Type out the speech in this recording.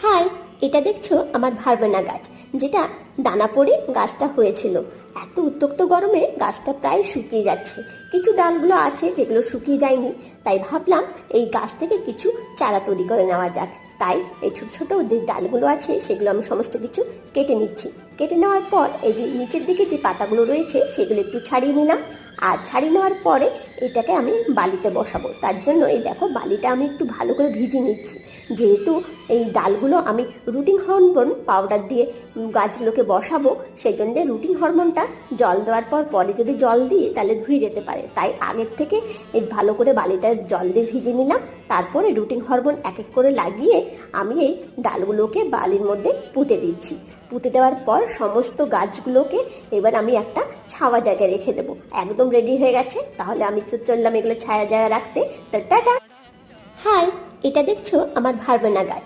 High, এটা দেখছো আমার ভারবেনা গাছ, যেটা দানা পড়ে গাছটা হয়েছিল। এত উত্তপ্ত গরমে গাছটা প্রায় শুকিয়ে যাচ্ছে। কিছু ডালগুলো আছে যেগুলো শুকিয়ে যায়নি, তাই ভাবলাম এই গাছ থেকে কিছু চারা তৈরি করে নেওয়া যাক। তাই এই ছোট ছোট যে ডালগুলো আছে সেগুলো আমি সমস্ত কিছু কেটে নিচ্ছি। কেটে নেওয়ার পর এই যে নিচের দিকে যে পাতাগুলো রয়েছে সেগুলো একটু ছাড়িয়ে নিলাম। আর ছাড়িয়ে নেওয়ার পরে এটাকে আমি বালিতে বসাবো। তার জন্য এই দেখো বালিটা আমি একটু ভালো করে ভিজিয়ে নিচ্ছি। যেহেতু এই ডালগুলো আমি রুটিং হরমোন পাউডার দিয়ে গাছগুলোকে বসাবো, সেই জন্য রুটিং হরমোনটা জল দেওয়ার পর পরে যদি জল দিই তাহলে ধুয়ে যেতে পারে। তাই আগের থেকে এই ভালো করে বালিটা জল দিয়ে ভিজিয়ে নিলাম। তারপরে রুটিং হরমোন এক এক করে লাগিয়ে আমি এই ডালগুলোকে বালির মধ্যে পুঁতে দিচ্ছি। পুঁতে দেওয়ার পর সমস্ত গাছগুলোকে এবার আমি একটা ছাওয়া জায়গায় রেখে দেবো। একদম রেডি হয়ে গেছে। তাহলে আমি চললাম এগুলো ছায়া জায়গায় রাখতে। তো টাটা। হাই, এটা দেখছো আমার ভারবেনা গাছ।